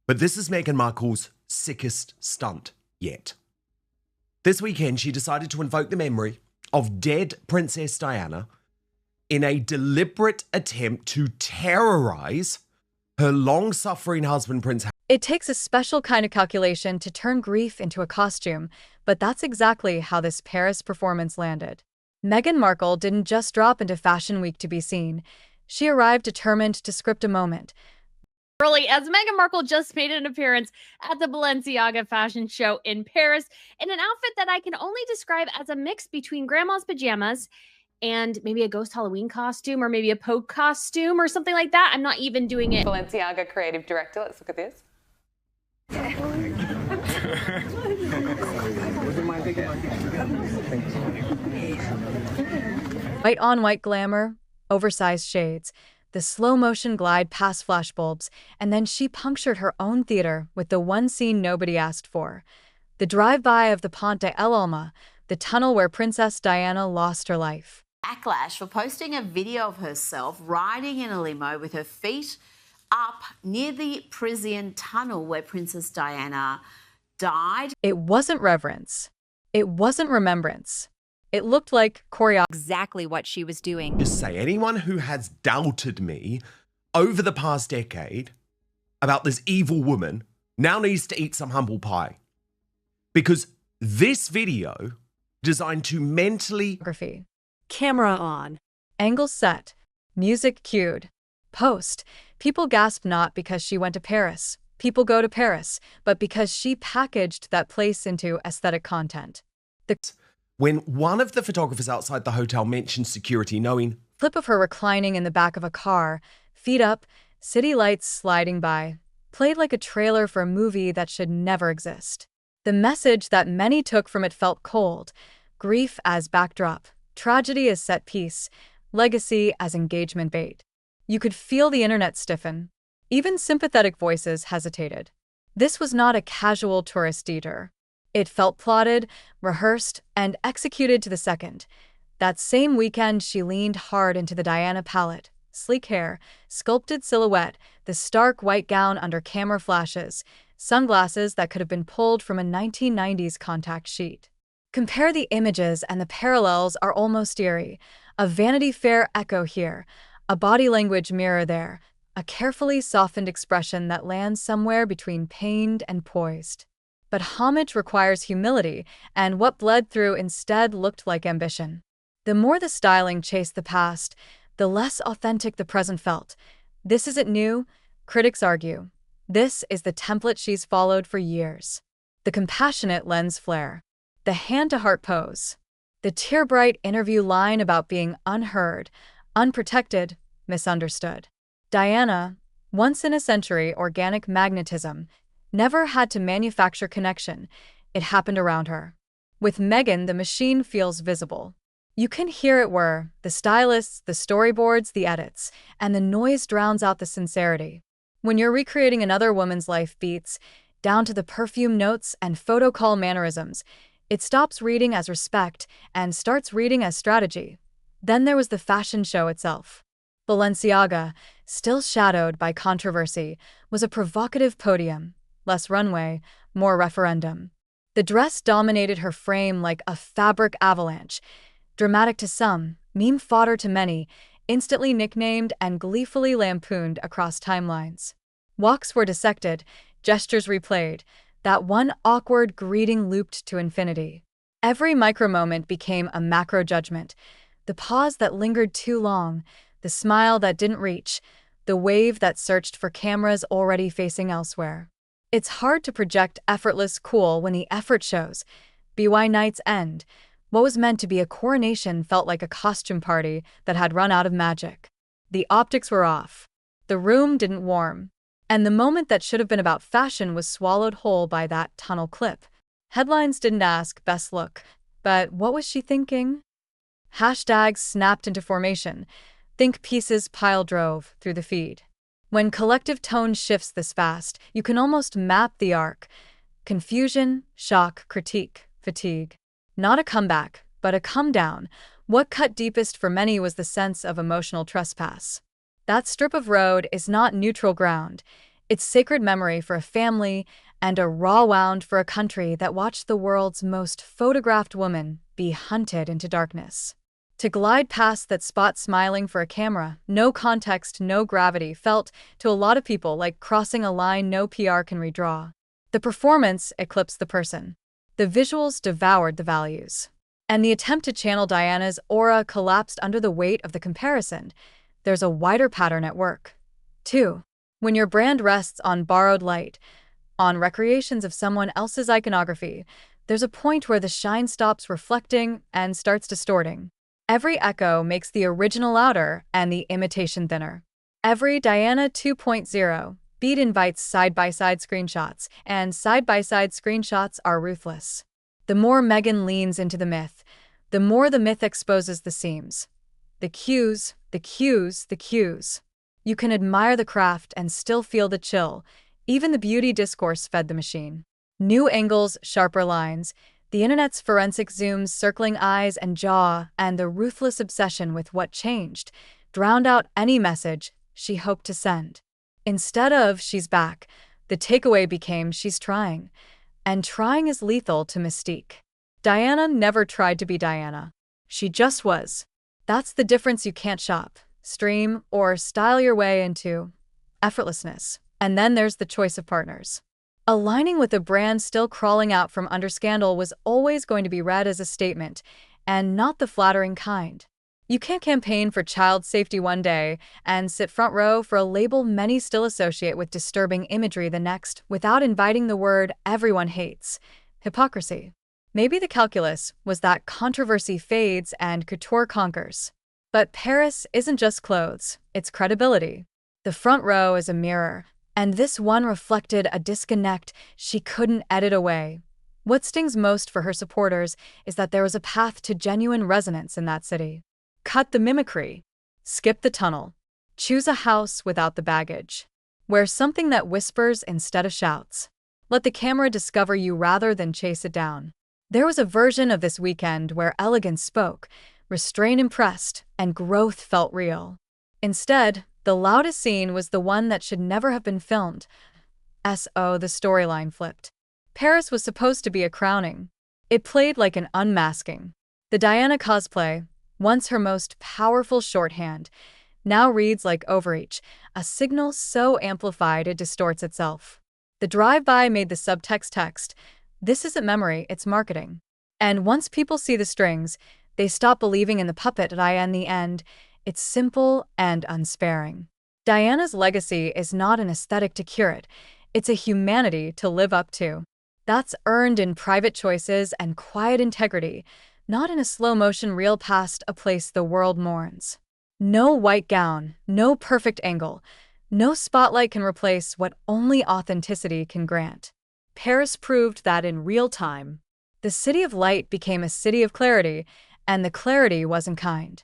But this is Meghan Markle's sickest stunt yet. This weekend, she decided to invoke the memory of dead Princess Diana in a deliberate attempt to terrorize her long-suffering husband, Prince Harry. It takes a special kind of calculation to turn grief into a costume, but that's exactly how this Paris performance landed. Meghan Markle didn't just drop into Fashion Week to be seen. She arrived determined to script a moment. Early, as Meghan Markle just made an appearance at the Balenciaga fashion show in Paris in an outfit that I can only describe as a mix between grandma's pajamas and maybe a ghost Halloween costume or maybe a Pogue costume or something like that. I'm not even doing it. Balenciaga creative director, let's look at this. White on white glamour, oversized shades, the slow-motion glide past flashbulbs, and then she punctured her own theater with the one scene nobody asked for. The drive-by of the Pont de l'Alma, the tunnel where Princess Diana lost her life. Backlash for posting a video of herself riding in a limo with her feet up near the Parisian tunnel where Princess Diana died. It wasn't reverence. It wasn't remembrance. It looked like choreography. Exactly what she was doing. Just say, anyone who has doubted me over the past decade about this evil woman now needs to eat some humble pie. Because this video, designed to mentally... Camera on. Angle set. Music cued. Post. People gasp not because she went to Paris. People go to Paris, but because she packaged that place into aesthetic content. When one of the photographers outside the hotel mentioned security, knowing... Clip of her reclining in the back of a car, feet up, city lights sliding by, played like a trailer for a movie that should never exist. The message that many took from it felt cold. Grief as backdrop, tragedy as set piece, legacy as engagement bait. You could feel the internet stiffen. Even sympathetic voices hesitated. This was not a casual tourist detour. It felt plotted, rehearsed, and executed to the second. That same weekend, she leaned hard into the Diana palette. Sleek hair, sculpted silhouette, the stark white gown under camera flashes, sunglasses that could have been pulled from a 1990s contact sheet. Compare the images and the parallels are almost eerie. A Vanity Fair echo here, a body language mirror there, a carefully softened expression that lands somewhere between pained and poised. But homage requires humility, and what bled through instead looked like ambition. The more the styling chased the past, the less authentic the present felt. This isn't new, critics argue. This is the template she's followed for years. The compassionate lens flare, the hand-to-heart pose, the tear-bright interview line about being unheard, unprotected, misunderstood. Diana, once in a century organic magnetism, never had to manufacture connection. It happened around her. With Meghan, the machine feels visible. You can hear it where the stylists, the storyboards, the edits, and the noise drowns out the sincerity. When you're recreating another woman's life beats, down to the perfume notes and photo call mannerisms, it stops reading as respect and starts reading as strategy. Then there was the fashion show itself. Balenciaga, still shadowed by controversy, was a provocative podium. Less runway, more referendum. The dress dominated her frame like a fabric avalanche. Dramatic to some, meme fodder to many, instantly nicknamed and gleefully lampooned across timelines. Walks were dissected, gestures replayed, that one awkward greeting looped to infinity. Every micro-moment became a macro judgment. The pause that lingered too long, the smile that didn't reach, the wave that searched for cameras already facing elsewhere. It's hard to project effortless cool when the effort shows. BY Night's End, what was meant to be a coronation felt like a costume party that had run out of magic. The optics were off. The room didn't warm. And the moment that should have been about fashion was swallowed whole by that tunnel clip. Headlines didn't ask best look, but what was she thinking? Hashtags snapped into formation. Think pieces pile drove through the feed. When collective tone shifts this fast, you can almost map the arc. Confusion, shock, critique, fatigue. Not a comeback, but a come down. What cut deepest for many was the sense of emotional trespass. That strip of road is not neutral ground. It's sacred memory for a family and a raw wound for a country that watched the world's most photographed woman be hunted into darkness. To glide past that spot smiling for a camera, no context, no gravity, felt to a lot of people like crossing a line no PR can redraw. The performance eclipsed the person. The visuals devoured the values. And the attempt to channel Diana's aura collapsed under the weight of the comparison. There's a wider pattern at work. 2. When your brand rests on borrowed light, on recreations of someone else's iconography, there's a point where the shine stops reflecting and starts distorting. Every echo makes the original louder and the imitation thinner. Every Diana 2.0 beat invites side-by-side screenshots, and side-by-side screenshots are ruthless. The more Meghan leans into the myth, the more the myth exposes the seams. The cues, the cues, the cues. You can admire the craft and still feel the chill. Even the beauty discourse fed the machine. New angles, sharper lines, the internet's forensic zooms circling eyes and jaw, and the ruthless obsession with what changed drowned out any message she hoped to send. Instead of "she's back," the takeaway became "she's trying." And trying is lethal to mystique. Diana never tried to be Diana. She just was. That's the difference. You can't shop, stream, or style your way into effortlessness. And then there's the choice of partners. Aligning with a brand still crawling out from under scandal was always going to be read as a statement, and not the flattering kind. You can't campaign for child safety one day and sit front row for a label many still associate with disturbing imagery the next without inviting the word everyone hates: hypocrisy. Maybe the calculus was that controversy fades and couture conquers. But Paris isn't just clothes, it's credibility. The front row is a mirror, and this one reflected a disconnect she couldn't edit away. What stings most for her supporters is that there was a path to genuine resonance in that city. Cut the mimicry. Skip the tunnel. Choose a house without the baggage. Wear something that whispers instead of shouts. Let the camera discover you rather than chase it down. There was a version of this weekend where elegance spoke, restraint impressed, and growth felt real. Instead, the loudest scene was the one that should never have been filmed. The storyline flipped. Paris was supposed to be a crowning. It played like an unmasking. The Diana cosplay, once her most powerful shorthand, now reads like overreach, a signal so amplified it distorts itself. The drive-by made the subtext text, "This isn't memory, it's marketing." And once people see the strings, they stop believing in the puppet. In the end, it's simple and unsparing. Diana's legacy is not an aesthetic to curate, it's a humanity to live up to. That's earned in private choices and quiet integrity, not in a slow-motion reel past a place the world mourns. No white gown, no perfect angle, no spotlight can replace what only authenticity can grant. Paris proved that in real time. The city of light became a city of clarity, and the clarity wasn't kind.